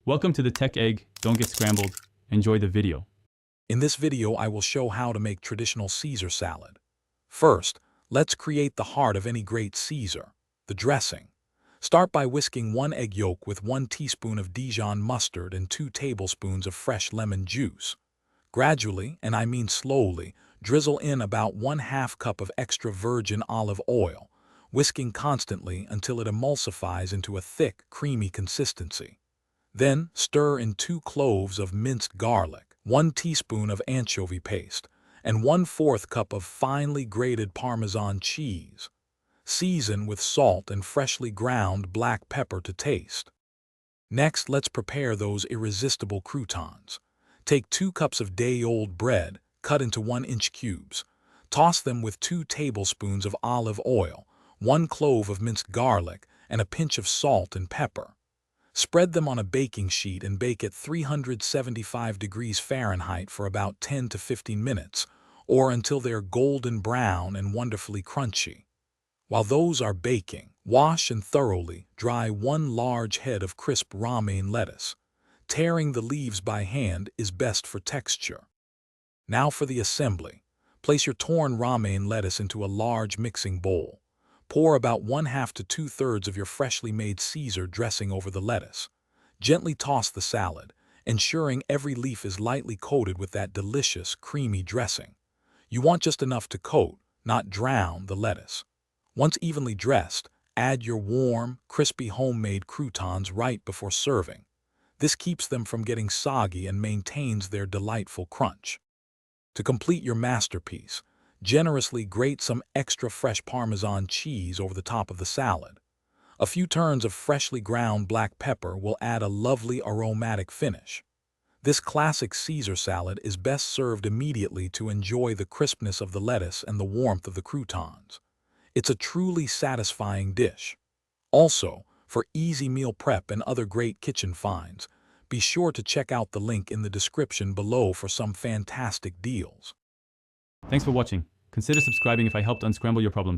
Welcome to the Tech Egg. Don't get scrambled. Enjoy the video. In this video, I will show how to make traditional Caesar salad. First, let's create the heart of any great Caesar, the dressing. Start by whisking 1 egg yolk with 1 teaspoon of Dijon mustard and 2 tablespoons of fresh lemon juice. Gradually, and I mean slowly, drizzle in about 1/2 cup of extra virgin olive oil, whisking constantly until it emulsifies into a thick, creamy consistency. Then, stir in 2 cloves of minced garlic, 1 teaspoon of anchovy paste, and 1/4 cup of finely grated Parmesan cheese. Season with salt and freshly ground black pepper to taste. Next, let's prepare those irresistible croutons. Take 2 cups of day-old bread, cut into 1-inch cubes. Toss them with 2 tablespoons of olive oil, 1 clove of minced garlic, and a pinch of salt and pepper. Spread them on a baking sheet and bake at 375 degrees Fahrenheit for about 10 to 15 minutes, or until they are golden brown and wonderfully crunchy. While those are baking, wash and thoroughly dry 1 large head of crisp romaine lettuce. Tearing the leaves by hand is best for texture. Now for the assembly. Place your torn romaine lettuce into a large mixing bowl. Pour about 1/2 to 2/3 of your freshly made Caesar dressing over the lettuce. Gently toss the salad, ensuring every leaf is lightly coated with that delicious, creamy dressing. You want just enough to coat, not drown, the lettuce. Once evenly dressed, add your warm, crispy homemade croutons right before serving. This keeps them from getting soggy and maintains their delightful crunch. To complete your masterpiece, generously grate some extra fresh Parmesan cheese over the top of the salad. A few turns of freshly ground black pepper will add a lovely aromatic finish. This classic Caesar salad is best served immediately to enjoy the crispness of the lettuce and the warmth of the croutons. It's a truly satisfying dish. Also, for easy meal prep and other great kitchen finds, be sure to check out the link in the description below for some fantastic deals. Thanks for watching. Consider subscribing if I helped unscramble your problems.